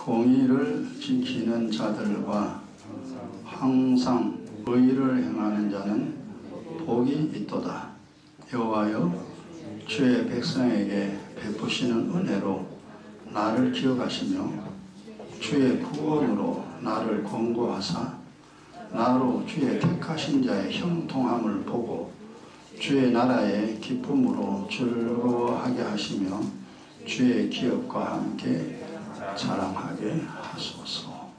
공의를 지키는 자들과 항상 의를 행하는 자는 복이 있도다. 여호와여, 주의 백성에게 베푸시는 은혜로 나를 기억하시며 주의 구원으로 나를 권고하사 나로 주의 택하신 자의 형통함을 보고 주의 나라의 기쁨으로 즐거워하게 하시며 주의 기업과 함께 자랑하게 하소서.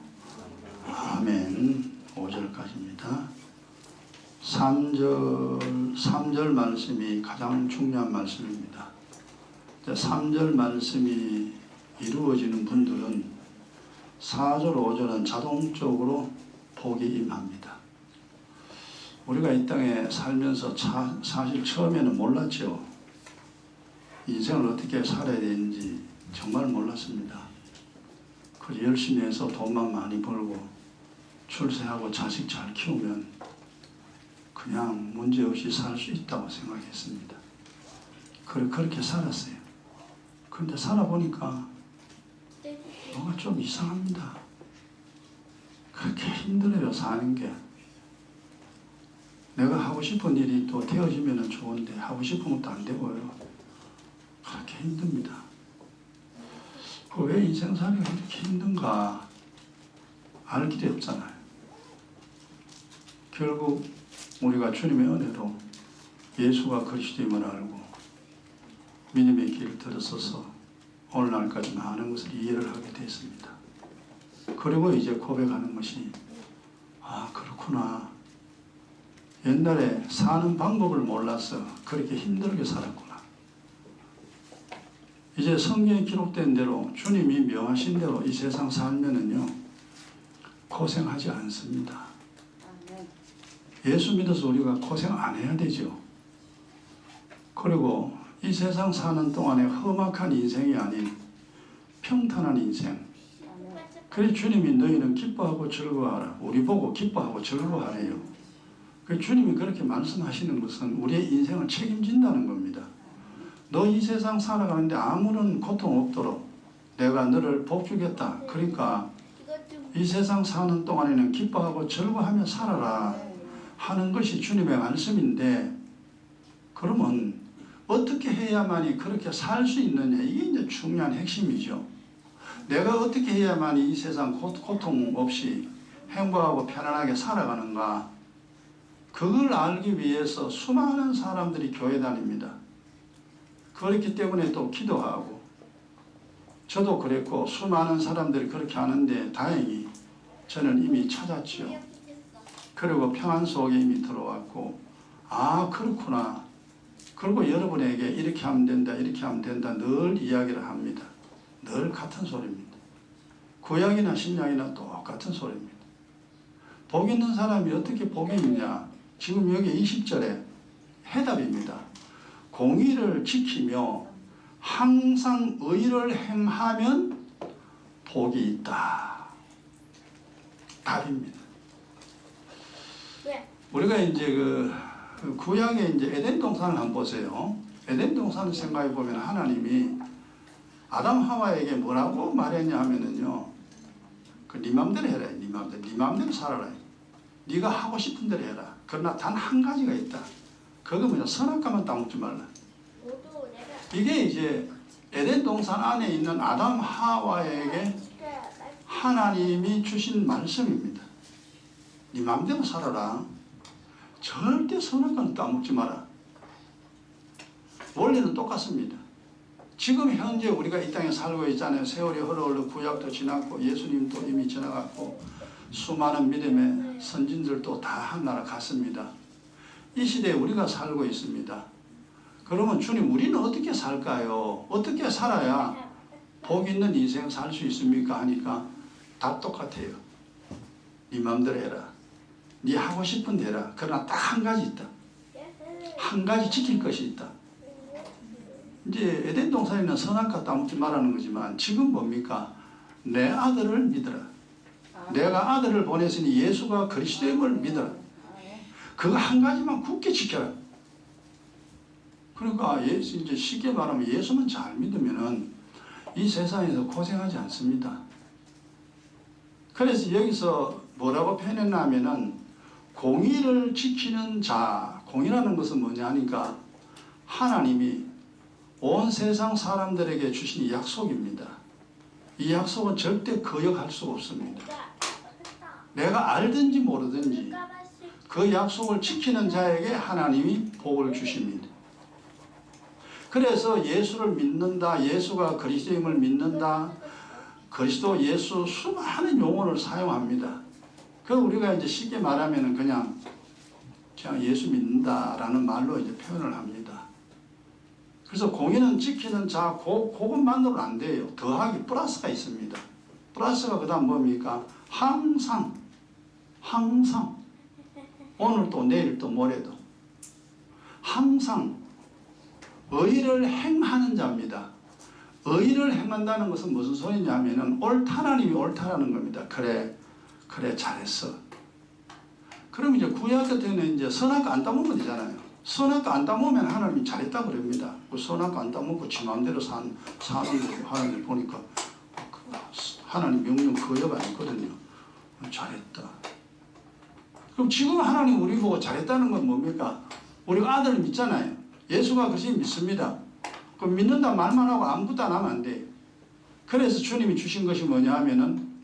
아멘. 5절까지입니다. 3절 말씀이 가장 중요한 말씀입니다. 3절 말씀이 이루어지는 분들은 4절, 5절은 자동적으로 복이 임합니다. 우리가 이 땅에 살면서 사실 처음에는 몰랐죠. 인생을 어떻게 살아야 되는지 정말 몰랐습니다. 그래서 열심히 해서 돈만 많이 벌고 출세하고 자식 잘 키우면 그냥 문제없이 살 수 있다고 생각했습니다. 그렇게 살았어요. 그런데 살아보니까 뭐가 좀 이상합니다. 그렇게 힘들어요, 사는 게. 내가 하고 싶은 일이 또 되어지면 좋은데 하고 싶은 것도 안 되고요. 그렇게 힘듭니다. 왜 인생살이가 이렇게 힘든가 알 길이 없잖아요. 결국 우리가 주님의 은혜로 예수가 그리스도임을 알고 믿음의 길을 들어서서 오늘날까지 많은 것을 이해를 하게 됐습니다. 그리고 이제 고백하는 것이 그렇구나. 옛날에 사는 방법을 몰라서 그렇게 힘들게 살았구나. 이제 성경에 기록된 대로 주님이 명하신 대로 이 세상 살면은요 고생하지 않습니다. 예수 믿어서 우리가 고생 안 해야 되죠. 그리고 이 세상 사는 동안에 험악한 인생이 아닌 평탄한 인생. 그래 주님이 너희는 기뻐하고 즐거워하라. 우리 보고 기뻐하고 즐거워하래요. 그 주님이 그렇게 말씀하시는 것은 우리의 인생을 책임진다는 겁니다. 너 이 세상 살아가는데 아무런 고통 없도록 내가 너를 복주겠다. 그러니까 이 세상 사는 동안에는 기뻐하고 즐거워하며 살아라 하는 것이 주님의 말씀인데, 그러면 어떻게 해야만이 그렇게 살 수 있느냐, 이게 이제 중요한 핵심이죠. 내가 어떻게 해야만이 이 세상 고통 없이 행복하고 편안하게 살아가는가, 그걸 알기 위해서 수많은 사람들이 교회 다닙니다. 그렇기 때문에 또 기도하고, 저도 그랬고 수많은 사람들이 그렇게 하는데 다행히 저는 이미 찾았죠. 그리고 평안 속에 이미 들어왔고, 그렇구나. 그리고 여러분에게 이렇게 하면 된다, 이렇게 하면 된다 늘 이야기를 합니다. 늘 같은 소리입니다. 구약이나 신약이나 똑같은 소리입니다. 복 있는 사람이 어떻게 복이 있냐? 지금 여기 20절에 해답입니다. 공의를 지키며 항상 의를 행하면 복이 있다. 답입니다. 우리가 이제 구약의 이제 에덴 동산을 한번 보세요. 에덴 동산을 생각해 보면 하나님이 아담 하와에게 뭐라고 말했냐 하면은요, 네 맘대로 해라. 네 맘대로 살아라. 네가 하고 싶은 대로 해라. 그러나 단 한 가지가 있다. 그거 뭐냐? 선악과만 따먹지 말라. 이게 이제 에덴 동산 안에 있는 아담 하와에게 하나님이 주신 말씀입니다. 네 맘대로 살아라. 절대 선악과는 따먹지 마라. 원리는 똑같습니다. 지금 현재 우리가 이 땅에 살고 있잖아요. 세월이 흘러 구약도 지났고 예수님도 이미 지나갔고 수많은 믿음의 선진들도 다 한나라 갔습니다. 이 시대에 우리가 살고 있습니다. 그러면 주님, 우리는 어떻게 살까요? 어떻게 살아야 복 있는 인생 살 수 있습니까? 하니까 다 똑같아요. 네 마음대로 해라. 네 하고 싶은 대로 해라. 그러나 딱 한 가지 있다. 한 가지 지킬 것이 있다. 이제 에덴 동산에는 선악과 따먹지 말라는 거지만 지금 뭡니까? 내 아들을 믿어라. 내가 아들을 보냈으니 예수가 그리스도임을 믿어라. 그거 한 가지만 굳게 지켜라. 그러니까 이제 쉽게 말하면 예수만 잘 믿으면은 이 세상에서 고생하지 않습니다. 그래서 여기서 뭐라고 표현했냐면은 공의를 지키는 자, 공의라는 것은 뭐냐 하니까 하나님이 온 세상 사람들에게 주신 약속입니다. 이 약속은 절대 거역할 수가 없습니다. 내가 알든지 모르든지 그 약속을 지키는 자에게 하나님이 복을 주십니다. 그래서 예수를 믿는다, 예수가 그리스도임을 믿는다, 그리스도 예수 수많은 용어를 사용합니다. 그 우리가 이제 쉽게 말하면 그냥 예수 믿는다라는 말로 이제 표현을 합니다. 그래서 공의는 지키는 자, 그것만으로는 안 돼요. 더하기 플러스가 있습니다. 플러스가 그 다음 뭡니까? 항상 오늘도 내일도 모레도 항상 의를 행하는 자입니다. 의를 행한다는 것은 무슨 소리냐면은 하나님이 옳다라는 겁니다. 그래 잘했어. 그럼 이제 구약 때는 이제 선악 안 따먹으면 되잖아요. 선악 안 따먹으면 하나님이 잘했다 그럽니다. 그 선악 안 따먹고 지 마음대로 사는 하나님 보니까 하나님 명령 거역 안 했거든요. 잘했다. 그럼 지금 하나님 우리 보고 잘했다는 건 뭡니까? 우리가 아들을 믿잖아요. 예수가 그것이 믿습니다. 그럼 믿는다 말만 하고 아무것도 안 하면 안 돼요. 그래서 주님이 주신 것이 뭐냐 하면은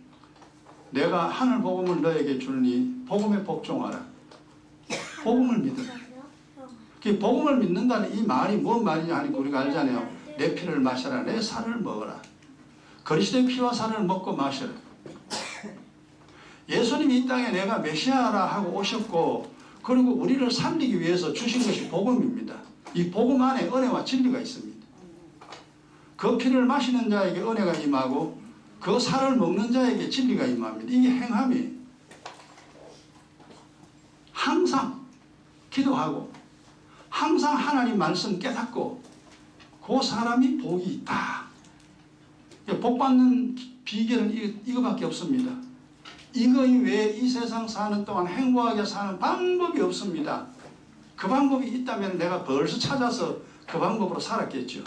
내가 하늘 복음을 너에게 주니 복음에 복종하라. 복음을 믿으라. 그 복음을 믿는다는 이 말이 뭔 말이냐 하니까 우리가 알잖아요. 내 피를 마셔라, 내 살을 먹어라. 그리스도의 피와 살을 먹고 마셔라. 예수님이 이 땅에 내가 메시아라 하고 오셨고 그리고 우리를 살리기 위해서 주신 것이 복음입니다. 이 복음 안에 은혜와 진리가 있습니다. 그 피를 마시는 자에게 은혜가 임하고 그 살을 먹는 자에게 진리가 임합니다. 이게 행함이에요. 항상 기도하고 항상 하나님 말씀 깨닫고 그 사람이 복이 있다. 복 받는 비결은 이거밖에 없습니다. 이거 외에 이 세상 사는 동안 행복하게 사는 방법이 없습니다. 그 방법이 있다면 내가 벌써 찾아서 그 방법으로 살았겠죠.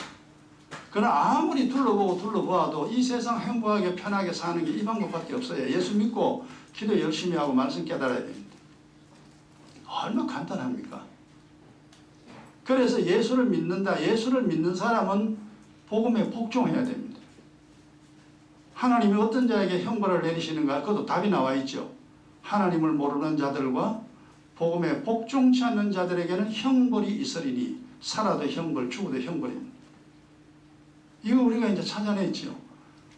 그러나 아무리 둘러보아도 이 세상 행복하게 편하게 사는 게 이 방법밖에 없어요. 예수 믿고 기도 열심히 하고 말씀 깨달아야 됩니다. 얼마나 간단합니까? 그래서 예수를 믿는다. 예수를 믿는 사람은 복음에 복종해야 됩니다. 하나님이 어떤 자에게 형벌을 내리시는가? 그것도 답이 나와 있죠. 하나님을 모르는 자들과 복음에 복종치 않는 자들에게는 형벌이 있으리니 살아도 형벌, 죽어도 형벌입니다. 이거 우리가 이제 찾아냈죠.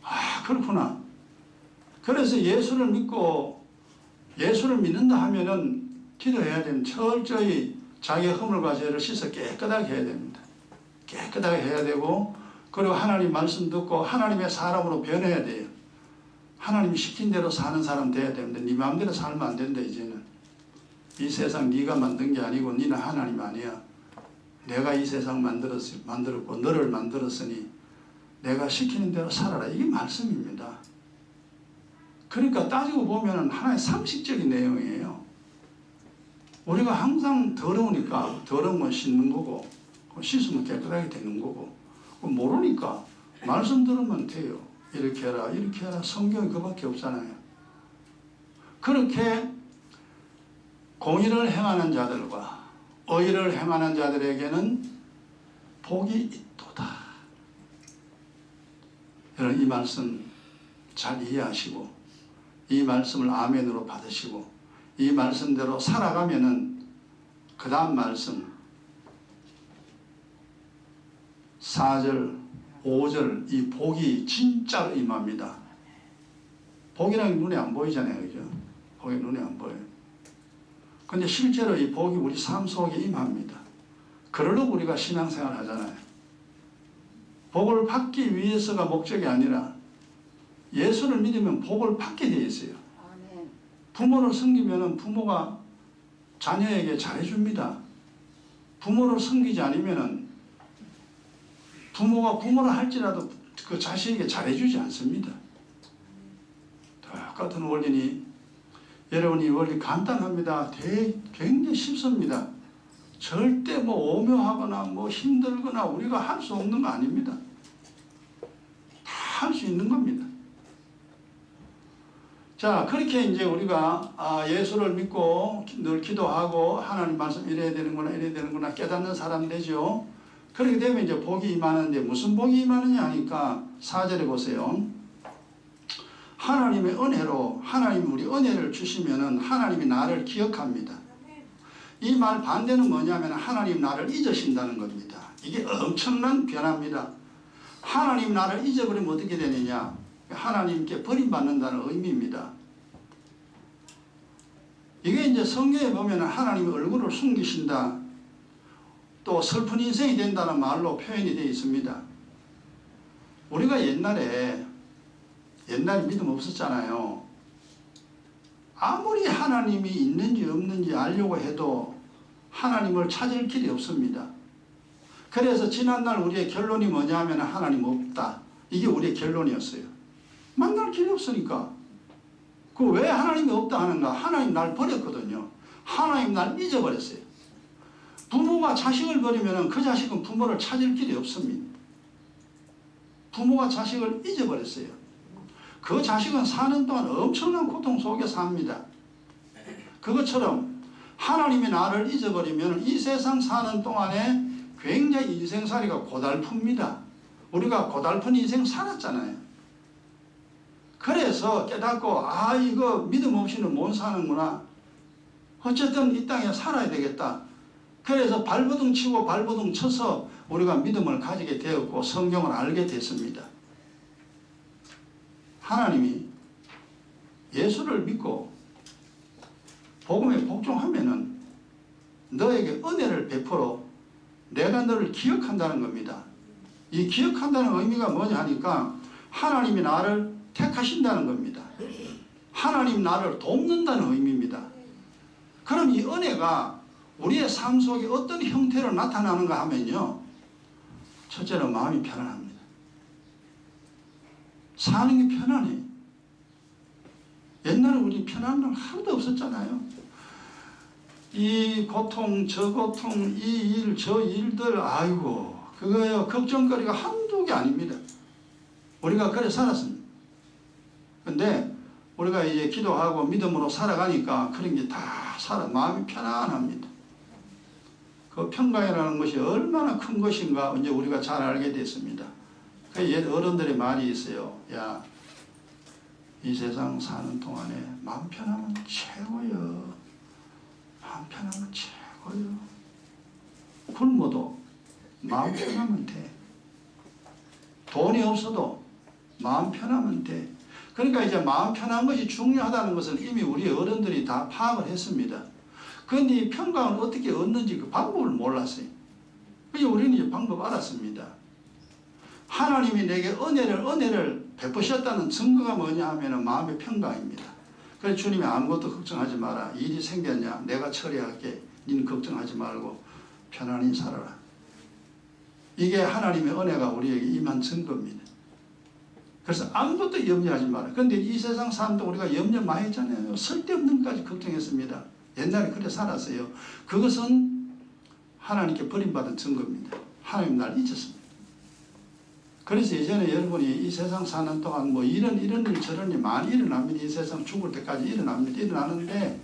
아, 그렇구나. 그래서 예수를 믿고 예수를 믿는다 하면은 기도해야 됩니다. 철저히 자기의 허물과 죄를 씻어 깨끗하게 해야 됩니다. 깨끗하게 해야 되고 그리고 하나님 말씀 듣고 하나님의 사람으로 변해야 돼요. 하나님이 시킨 대로 사는 사람 돼야 됩니다. 네 마음대로 살면 안 된다. 이제는 이 세상 네가 만든 게 아니고 너는 하나님 아니야. 내가 이 세상 만들었고 너를 만들었으니 내가 시키는 대로 살아라. 이게 말씀입니다. 그러니까 따지고 보면 하나의 상식적인 내용이에요. 우리가 항상 더러우니까 더러운 건 씻는 거고 씻으면 깨끗하게 되는 거고 모르니까 말씀 들으면 돼요. 이렇게 해라 이렇게 해라. 성경이 그밖에 없잖아요. 그렇게 공의를 행하는 자들과 의를 행하는 자들에게는 복이 있도다. 여러분 이 말씀 잘 이해하시고 이 말씀을 아멘으로 받으시고 이 말씀대로 살아가면은 그 다음 말씀 4절 5절 이 복이 진짜로 임합니다. 복이라는 게 눈에 안 보이잖아요. 그죠? 복이 눈에 안 보여요. 근데 실제로 이 복이 우리 삶 속에 임합니다. 그러려고 우리가 신앙생활 하잖아요. 복을 받기 위해서가 목적이 아니라 예수를 믿으면 복을 받게 되어 있어요. 부모를 섬기면 부모가 자녀에게 잘해줍니다. 부모를 섬기지 않으면 부모가 부모를 할지라도 그 자식에게 잘해주지 않습니다. 똑같은 원리니 여러분 이 원리 간단합니다. 굉장히 쉽습니다. 절대 뭐 오묘하거나 뭐 힘들거나 우리가 할 수 없는 거 아닙니다. 다 할 수 있는 겁니다. 자, 그렇게 이제 우리가 예수를 믿고 늘 기도하고 하나님 말씀 이래야 되는구나, 이래야 되는구나 깨닫는 사람 되죠. 그렇게 되면 이제 복이 임하는데 무슨 복이 임하느냐 하니까 4절에 보세요. 하나님의 은혜로 하나님이 우리 은혜를 주시면은 하나님이 나를 기억합니다. 이 말 반대는 뭐냐면 하나님 나를 잊으신다는 겁니다. 이게 엄청난 변화입니다. 하나님 나를 잊어버리면 어떻게 되느냐? 하나님께 버림받는다는 의미입니다. 이게 이제 성경에 보면 하나님의 얼굴을 숨기신다. 또 슬픈 인생이 된다는 말로 표현이 되어 있습니다. 우리가 옛날에 믿음 없었잖아요. 아무리 하나님이 있는지 없는지 알려고 해도 하나님을 찾을 길이 없습니다. 그래서 지난날 우리의 결론이 뭐냐면 하나님 없다. 이게 우리의 결론이었어요. 만날 길이 없으니까. 그 왜 하나님이 없다 하는가? 하나님 날 버렸거든요. 하나님 날 잊어버렸어요. 부모가 자식을 버리면 그 자식은 부모를 찾을 길이 없습니다. 부모가 자식을 잊어버렸어요. 그 자식은 사는 동안 엄청난 고통 속에 삽니다. 그것처럼 하나님이 나를 잊어버리면 이 세상 사는 동안에 굉장히 인생살이가 고달픕니다. 우리가 고달픈 인생 살았잖아요. 그래서 깨닫고 이거 믿음 없이는 못 사는구나. 어쨌든 이 땅에 살아야 되겠다. 그래서 발버둥 치고 발버둥 쳐서 우리가 믿음을 가지게 되었고 성경을 알게 됐습니다. 하나님이 예수를 믿고 복음에 복종하면은 너에게 은혜를 베풀어 내가 너를 기억한다는 겁니다. 이 기억한다는 의미가 뭐냐 하니까 하나님이 나를 택하신다는 겁니다. 하나님 나를 돕는다는 의미입니다. 그럼 이 은혜가 우리의 삶 속에 어떤 형태로 나타나는가 하면요. 첫째로 마음이 편안합니다. 사는 게 편안해. 옛날에 우리 편안한 날 하나도 없었잖아요. 이 고통, 저 고통, 이 일, 저 일들, 아이고, 그거요, 걱정거리가 한두 개 아닙니다. 우리가 그래 살았습니다. 근데 우리가 이제 기도하고 믿음으로 살아가니까 그런 게 다 마음이 편안합니다. 그 평강이라는 것이 얼마나 큰 것인가 이제 우리가 잘 알게 됐습니다. 그 옛 어른들의 말이 있어요. 야, 이 세상 사는 동안에 마음 편하면 최고요. 마음 편하면 최고요. 굶어도 마음 편하면 돼. 돈이 없어도 마음 편하면 돼. 그러니까 이제 마음 편한 것이 중요하다는 것을 이미 우리 어른들이 다 파악을 했습니다. 그런데 이 평강을 어떻게 얻는지 그 방법을 몰랐어요. 그래서 우리는 이제 방법 알았습니다. 하나님이 내게 은혜를 베푸셨다는 증거가 뭐냐 하면 마음의 평강입니다. 그래서 주님이 아무것도 걱정하지 마라. 일이 생겼냐 내가 처리할게. 니는 걱정하지 말고 편안히 살아라. 이게 하나님의 은혜가 우리에게 임한 증거입니다. 그래서 아무것도 염려하지 마라. 그런데 이 세상 사람도 우리가 염려 많이 했잖아요. 쓸데없는 것까지 걱정했습니다. 옛날에 그래 살았어요. 그것은 하나님께 버림받은 증거입니다. 하나님 날 잊었습니다. 그래서 예전에 여러분이 이 세상 사는 동안 뭐 이런 일 저런 일 많이 일어납니다. 이 세상 죽을 때까지 일어납니다. 일어나는데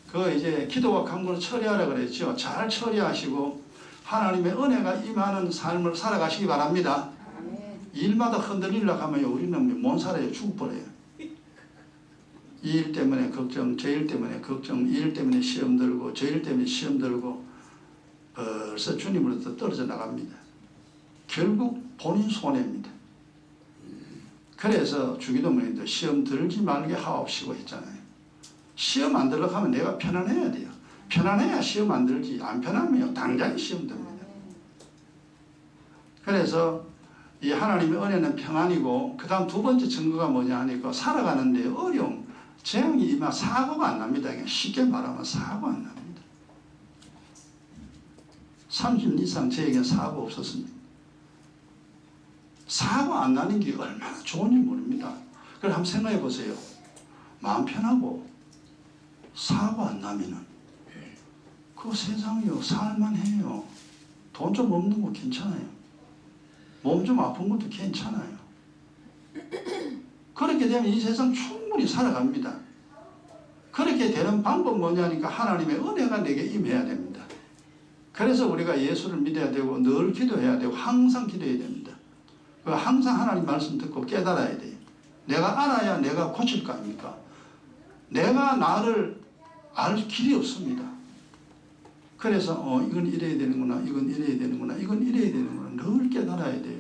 그 이제 기도와 간구를 처리하라 그랬죠. 잘 처리하시고 하나님의 은혜가 임하는 삶을 살아가시기 바랍니다. 일마다 흔들리려고 하면 우리는 못 살아요. 죽어버려요. 이 일 때문에 걱정, 저 일 때문에 걱정, 이 일 때문에 시험 들고 저 일 때문에 시험 들고 벌써 주님으로부터 떨어져 나갑니다. 결국 본인 손해입니다. 그래서 주기도문에도 시험 들지 말게 하옵시고 했잖아요. 시험 안 들려고 하면 내가 편안해야 돼요. 편안해야 시험 안 들지. 안 편하면 당장에 시험 듭니다. 그래서 이 하나님의 은혜는 평안이고 그 다음 두 번째 증거가 뭐냐 하니까 살아가는데 어려움, 재앙이 임하 사고가 안 납니다. 그냥 쉽게 말하면 사고 안 납니다. 30년 이상 저에게는 사고 없었습니다. 사고 안 나는 게 얼마나 좋은지 모릅니다. 그래 한번 생각해 보세요. 마음 편하고 사고 안 나면은 그 세상이요 살만해요. 돈 좀 없는 거 괜찮아요. 몸 좀 아픈 것도 괜찮아요. 그렇게 되면 이 세상 충분히 살아갑니다. 그렇게 되는 방법 뭐냐니까 하나님의 은혜가 내게 임해야 됩니다. 그래서 우리가 예수를 믿어야 되고 늘 기도해야 되고 항상 기도해야 됩니다. 항상 하나님 말씀 듣고 깨달아야 돼요. 내가 알아야 내가 고칠 거 아닙니까? 내가 나를 알 길이 없습니다. 그래서 이건 이래야 되는구나, 이건 이래야 되는구나, 이건 이래야 되는구나 늘 깨달아야 돼요.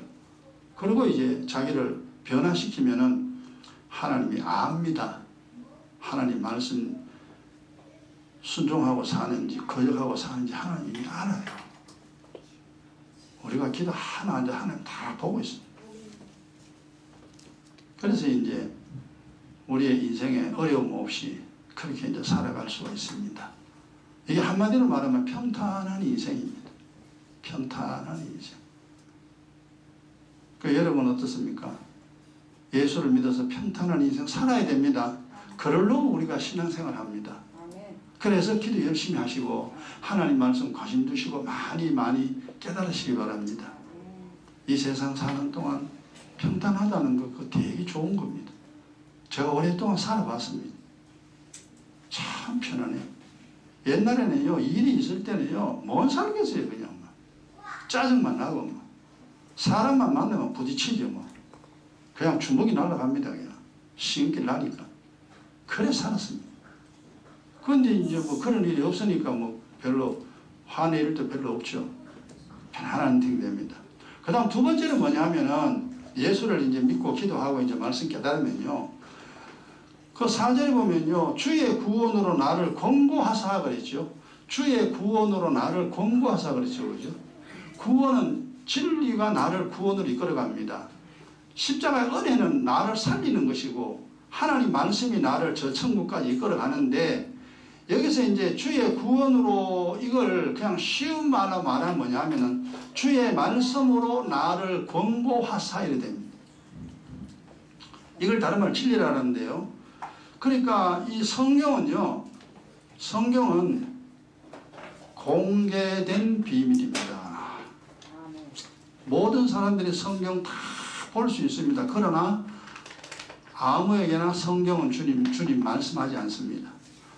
그리고 이제 자기를 변화시키면은 하나님이 압니다. 하나님 말씀 순종하고 사는지 거역하고 사는지 하나님이 알아요. 우리가 기도 하나하나 하나님 다 보고 있습니다. 그래서 이제 우리의 인생에 어려움 없이 그렇게 이제 살아갈 수가 있습니다. 이게 한마디로 말하면 평탄한 인생입니다. 평탄한 인생. 여러분 어떻습니까? 예수를 믿어서 평탄한 인생 살아야 됩니다. 그러려고 우리가 신앙생활을 합니다. 그래서 기도 열심히 하시고 하나님 말씀 관심 두시고 많이 깨달으시기 바랍니다. 이 세상 사는 동안 평탄하다는 거 그거 되게 좋은 겁니다. 제가 오랫동안 살아봤습니다. 참 편안해요. 옛날에는요 일이 있을 때는요 못 살겠어요. 그냥 짜증만 나고 사람만 만나면 부딪히죠. 그냥 주먹이 날아갑니다. 그냥 시험길 나니까. 그래 살았습니다. 그런데 이제 그런 일이 없으니까 별로 화낼 일도 별로 없죠. 편안한 인생이 됩니다. 그 다음 두 번째는 뭐냐면은 예수를 이제 믿고 기도하고 이제 말씀 깨달으면요. 그 4절에 보면요. 주의 구원으로 나를 권고하사 그랬죠. 주의 구원으로 나를 권고하사 그랬죠. 그죠? 구원은 진리가 나를 구원으로 이끌어갑니다. 십자가의 은혜는 나를 살리는 것이고 하나님 말씀이 나를 저 천국까지 이끌어가는데 여기서 이제 주의 구원으로 이걸 그냥 쉬운 말로 말하면 뭐냐면은 주의 말씀으로 나를 권고하사 이래 됩니다. 이걸 다른 말 진리라는데요. 그러니까 이 성경은요. 성경은 공개된 비밀입니다. 모든 사람들이 성경 다 볼 수 있습니다. 그러나 아무에게나 성경은 주님 말씀하지 않습니다.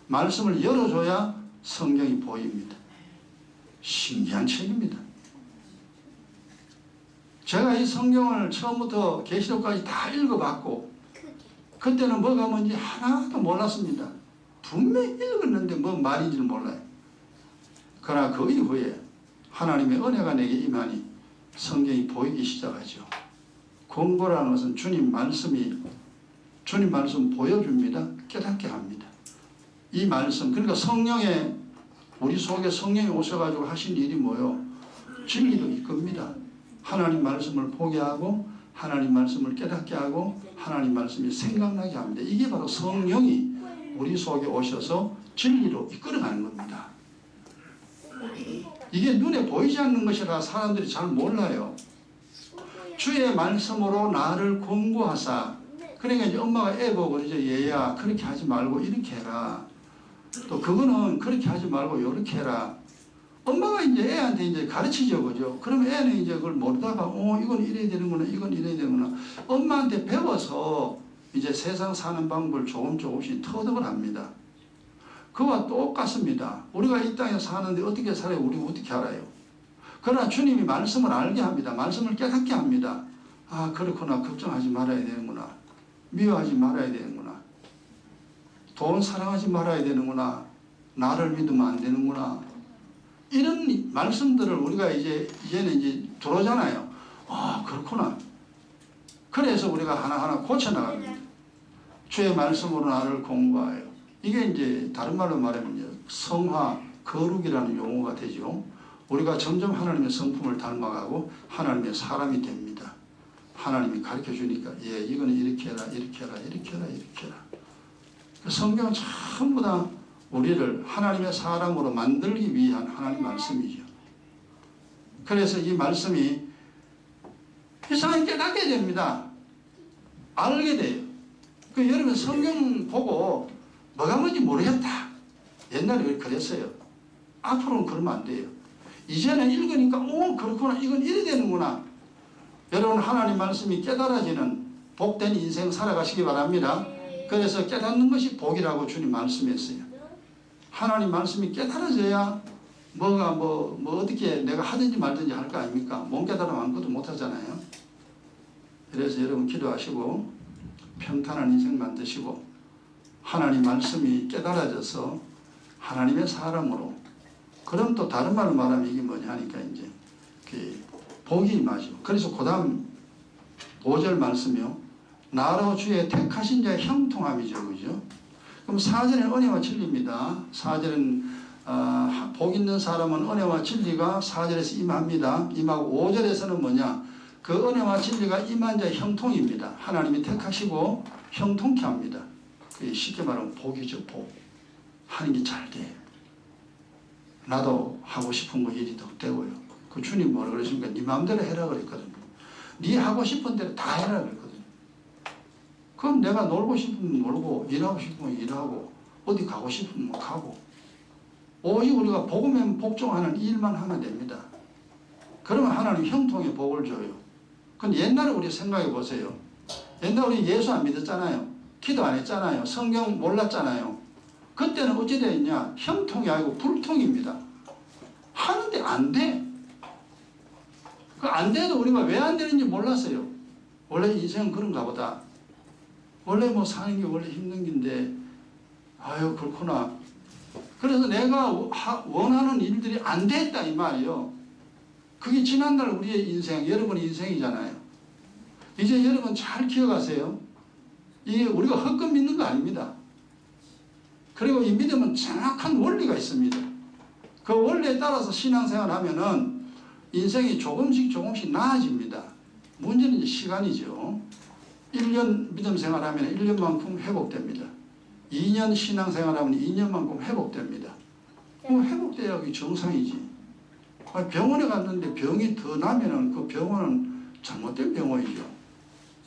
말씀을 열어줘야 성경이 보입니다. 신기한 책입니다. 제가 이 성경을 처음부터 계시록까지 다 읽어봤고 그때는 뭐가 뭔지 하나도 몰랐습니다. 분명히 읽었는데 뭐 말인지는 몰라요. 그러나 그 이후에 하나님의 은혜가 내게 임하니 성경이 보이기 시작하죠. 권고라는 것은 주님 말씀 보여줍니다. 깨닫게 합니다. 이 말씀, 그러니까 성령에, 우리 속에 성령이 오셔가지고 하신 일이 뭐요? 진리로 이끕니다. 하나님 말씀을 보게 하고, 하나님 말씀을 깨닫게 하고, 하나님 말씀이 생각나게 합니다. 이게 바로 성령이 우리 속에 오셔서 진리로 이끌어가는 겁니다. 이게 눈에 보이지 않는 것이라 사람들이 잘 몰라요. 주의 말씀으로 나를 권고하사. 그러니까 이제 엄마가 애 보고 그러죠. 얘야 그렇게 하지 말고 이렇게 해라. 또 그거는 그렇게 하지 말고 이렇게 해라. 엄마가 이제 애한테 이제 가르치죠. 그죠? 그러면 애는 이제 그걸 모르다가 이건 이래야 되는구나, 이건 이래야 되는구나. 엄마한테 배워서 이제 세상 사는 방법을 조금씩 터득을 합니다. 그와 똑같습니다. 우리가 이 땅에 사는데 어떻게 살아요? 우리가 어떻게 알아요? 그러나 주님이 말씀을 알게 합니다. 말씀을 깨닫게 합니다. 아 그렇구나. 걱정하지 말아야 되는구나. 미워하지 말아야 되는구나. 돈 사랑하지 말아야 되는구나. 나를 믿으면 안 되는구나. 이런 말씀들을 우리가 이제는 이제 들어오잖아요. 아 그렇구나. 그래서 우리가 하나하나 고쳐나갑니다. 주의 말씀으로 나를 공부하여. 이게 이제 다른 말로 말하면 성화, 거룩이라는 용어가 되죠. 우리가 점점 하나님의 성품을 닮아가고 하나님의 사람이 됩니다. 하나님이 가르쳐 주니까 이거는 이렇게 해라, 이렇게 해라, 이렇게 해라, 이렇게 해라. 성경은 전부 다 우리를 하나님의 사람으로 만들기 위한 하나님 말씀이죠. 그래서 이 말씀이 이상하게 깨닫게 됩니다. 알게 돼요. 여러분 성경 보고 뭐가 뭔지 모르겠다. 옛날에 그랬어요. 앞으로는 그러면 안 돼요. 이제는 읽으니까 그렇구나. 이건 이래 되는구나. 여러분 하나님 말씀이 깨달아지는 복된 인생 살아가시기 바랍니다. 그래서 깨닫는 것이 복이라고 주님 말씀했어요. 하나님 말씀이 깨달아져야 뭐가 뭐 어떻게 내가 하든지 말든지 할 거 아닙니까? 못 깨달으면 아무것도 못 하잖아요. 그래서 여러분 기도하시고 평탄한 인생 만드시고 하나님 말씀이 깨달아져서 하나님의 사람으로, 그럼 또 다른 말로 말하면 이게 뭐냐 하니까 이제 그 복이 임하죠. 그래서 그 다음 5절 말씀이요. 나로 주의 택하신 자의 형통함이죠. 그죠? 그럼 4절은 은혜와 진리입니다. 4절은 복 있는 사람은 은혜와 진리가 4절에서 임합니다. 임하고 5절에서는 뭐냐? 그 은혜와 진리가 임한 자의 형통입니다. 하나님이 택하시고 형통케 합니다. 쉽게 말하면 복이죠. 복. 하는 게 잘 돼. 나도 하고 싶은 거 일이 더 되고요. 그 주님 뭐라 그러십니까? 네 마음대로 해라 그랬거든요. 네 하고 싶은 대로 다 해라 그랬거든요. 그럼 내가 놀고 싶으면 놀고 일하고 싶으면 일하고 어디 가고 싶으면 가고 오직 우리가 복음에 복종하는 일만 하면 됩니다. 그러면 하나님 형통의 복을 줘요. 근데 옛날에 우리 생각해 보세요. 옛날에 우리 예수 안 믿었잖아요. 기도 안 했잖아요. 성경 몰랐잖아요. 그때는 어찌 되었냐? 형통이 아니고 불통입니다. 하는데 안 돼. 그 안 돼도 우리가 왜 안 되는지 몰랐어요. 원래 인생은 그런가 보다. 원래 뭐 사는 게 원래 힘든 긴데 아유 그렇구나. 그래서 내가 원하는 일들이 안 됐다 이 말이에요. 그게 지난날 우리의 인생, 여러분의 인생이잖아요. 이제 여러분 잘 기억하세요. 이게 우리가 헛것 믿는 거 아닙니다. 그리고 이 믿음은 정확한 원리가 있습니다. 그 원리에 따라서 신앙생활 하면은 인생이 조금씩 나아집니다. 문제는 이제 시간이죠. 1년 믿음 생활하면 1년만큼 회복됩니다. 2년 신앙생활하면 2년만큼 회복됩니다. 그럼 회복돼야 그게 정상이지. 병원에 갔는데 병이 더 나면은 그 병원은 잘못된 병원이죠.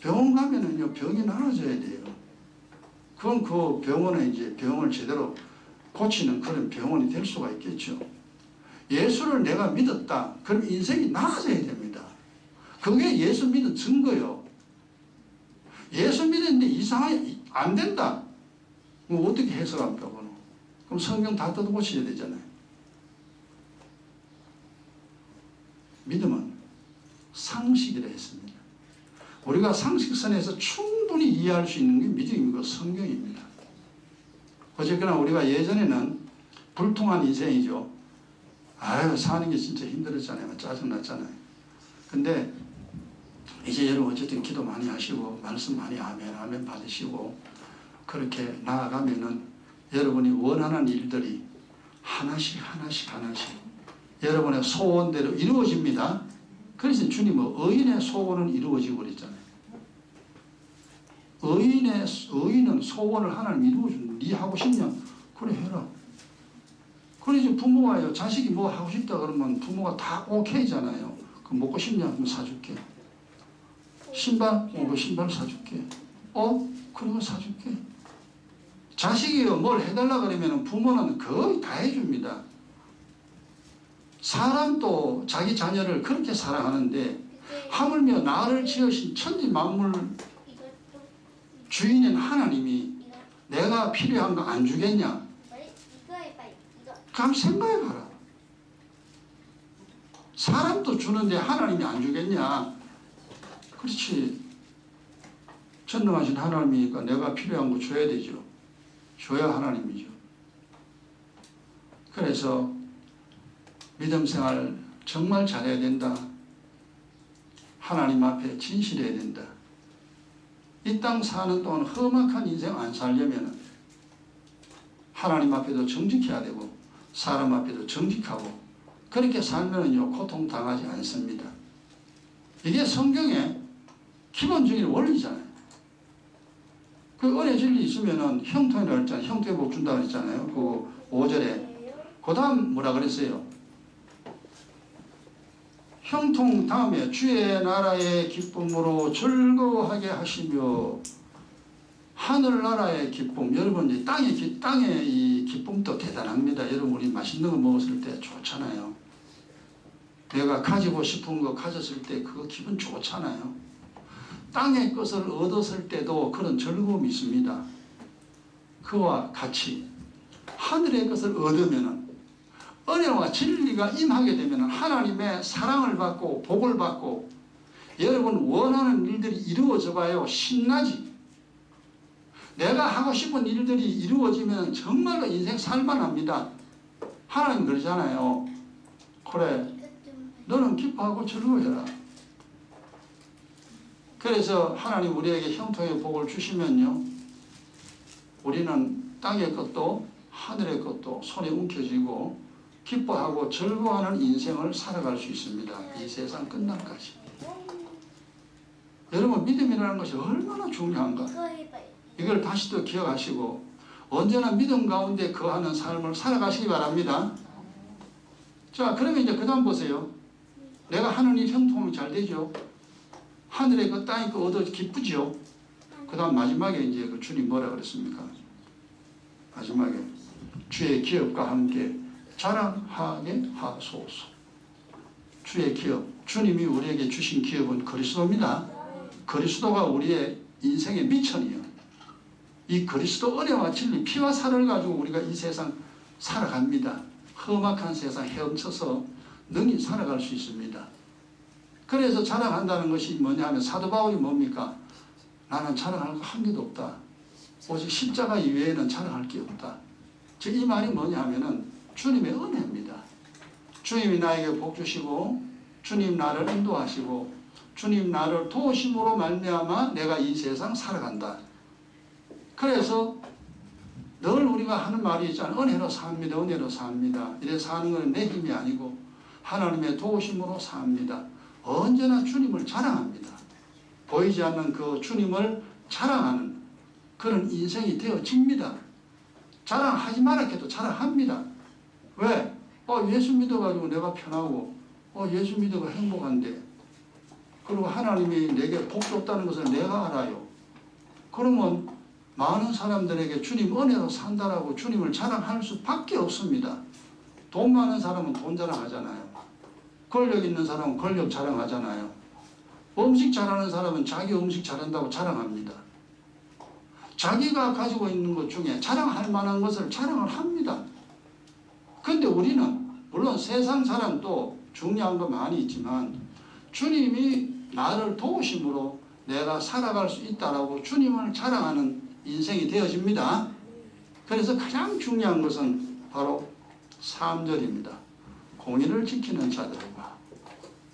병원 가면은요, 병이 나아져야 돼요. 그럼 그 병원에 이제 병을 제대로 고치는 그런 병원이 될 수가 있겠죠. 예수를 내가 믿었다. 그럼 인생이 나아져야 됩니다. 그게 예수 믿은 증거요. 예수 믿었는데 이상하게 안 된다. 그럼 어떻게 해석합니까? 그럼 성경 다 뜯어고쳐야 되잖아요. 믿음은 상식이라 했습니다. 우리가 상식선에서 충분히 이해할 수 있는 게 믿음이고 성경입니다. 어쨌거나 우리가 예전에는 불통한 인생이죠. 아유 사는 게 진짜 힘들었잖아요. 짜증났잖아요. 근데 이제 여러분 어쨌든 기도 많이 하시고 말씀 많이 아멘 받으시고 그렇게 나아가면은 여러분이 원하는 일들이 하나씩 여러분의 소원대로 이루어집니다. 그래서 주님은 의인의 소원은 이루어지고 그랬잖아요. 의인은 소원을 하나님 이루어준다. 네 하고 싶냐? 그래 해라. 그래서 부모가요. 자식이 뭐 하고 싶다 그러면 부모가 다 오케이잖아요. 그럼 먹고 싶냐? 그럼 사줄게. 신발? 그 신발 사줄게. 그러면 사줄게. 자식이요. 뭘 해달라 그러면 부모는 거의 다 해줍니다. 사람도 자기 자녀를 그렇게 사랑하는데 하물며 나를 지으신 천지 만물 주인인 하나님이 내가 필요한 거 안 주겠냐? 그럼 생각해봐라. 사람도 주는데 하나님이 안 주겠냐? 그렇지. 전능하신 하나님이니까 내가 필요한 거 줘야 되죠. 줘야 하나님이죠. 그래서 믿음 생활 정말 잘해야 된다. 하나님 앞에 진실해야 된다. 이 땅 사는 동안 험악한 인생 안 살려면 하나님 앞에도 정직해야 되고 사람 앞에도 정직하고 그렇게 살면은요 고통당하지 않습니다. 이게 성경의 기본적인 원리잖아요. 그 은혜 진리 있으면은 형통이라고 했잖아요. 형통의 복 준다고 했잖아요. 그 5절에. 그 다음 뭐라 그랬어요? 형통 다음에 주의 나라의 기쁨으로 즐거워하게 하시며 하늘나라의 기쁨. 여러분 이 땅의 이 기쁨도 대단합니다. 여러분 우리 맛있는 거 먹었을 때 좋잖아요. 내가 가지고 싶은 거 가졌을 때 그거 기분 좋잖아요. 땅의 것을 얻었을 때도 그런 즐거움이 있습니다. 그와 같이 하늘의 것을 얻으면 은혜와 진리가 임하게 되면 하나님의 사랑을 받고 복을 받고 여러분 원하는 일들이 이루어져 봐요. 신나지. 내가 하고 싶은 일들이 이루어지면 정말로 인생 살만합니다. 하나님 그러잖아요. 그래, 너는 기뻐하고 즐거워해라. 그래서 하나님 우리에게 형통의 복을 주시면요, 우리는 땅의 것도 하늘의 것도 손에 움켜쥐고 기뻐하고 즐거워하는 인생을 살아갈 수 있습니다. 이 세상 끝날까지. 여러분 믿음이라는 것이 얼마나 중요한가. 이걸 다시 또 기억하시고 언제나 믿음 가운데 거하는 삶을 살아가시기 바랍니다. 자, 그러면 이제 그 다음 보세요. 내가 하는 일 형통이 잘 되죠. 하늘에 그 땅에 그 얻어 기쁘죠. 그 다음 마지막에 이제 그 주님 뭐라 그랬습니까? 마지막에 주의 기업과 함께 자랑하게 하소서. 주의 기업, 주님이 우리에게 주신 기업은 그리스도입니다. 그리스도가 우리의 인생의 미천이에요. 이 그리스도 은혜와 진리, 피와 살을 가지고 우리가 이 세상 살아갑니다. 험악한 세상 헤엄쳐서 능히 살아갈 수 있습니다. 그래서 자랑한다는 것이 뭐냐 하면 사도 바울이 뭡니까? 나는 자랑할 거 한 개도 없다. 오직 십자가 이외에는 자랑할 게 없다. 즉 이 말이 뭐냐 하면은 주님의 은혜입니다. 주님이 나에게 복 주시고 주님 나를 인도하시고 주님 나를 도우심으로 말미암아 내가 이 세상 살아간다. 그래서 늘 우리가 하는 말이 있잖아요. 은혜로 삽니다. 은혜로 삽니다. 이래 사는 건 내 힘이 아니고 하나님의 도우심으로 삽니다. 언제나 주님을 자랑합니다. 보이지 않는 그 주님을 자랑하는 그런 인생이 되어집니다. 자랑하지 말았게도 자랑합니다. 왜? 예수 믿어가지고 내가 편하고 예수 믿어가 행복한데 그리고 하나님이 내게 복 줬다는 것을 내가 알아요. 그러면 많은 사람들에게 주님 은혜로 산다라고 주님을 자랑할 수밖에 없습니다. 돈 많은 사람은 돈 자랑하잖아요. 권력 있는 사람은 권력 자랑하잖아요. 음식 잘하는 사람은 자기 음식 잘한다고 자랑합니다. 자기가 가지고 있는 것 중에 자랑할 만한 것을 자랑을 합니다. 그런데 우리는 물론 세상 사람도 중요한 거 많이 있지만 주님이 나를 도우심으로 내가 살아갈 수 있다라고 주님을 자랑하는 인생이 되어집니다. 그래서 가장 중요한 것은 바로 3절입니다. 공의를 지키는 자들과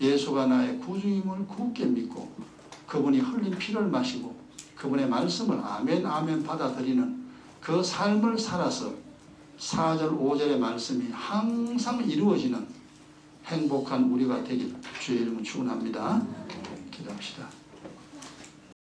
예수가 나의 구주임을 굳게 믿고 그분이 흘린 피를 마시고 그분의 말씀을 아멘 아멘 받아들이는 그 삶을 살아서 4절 5절의 말씀이 항상 이루어지는 행복한 우리가 되길 주의 이름으로 축원합니다. 기도합시다.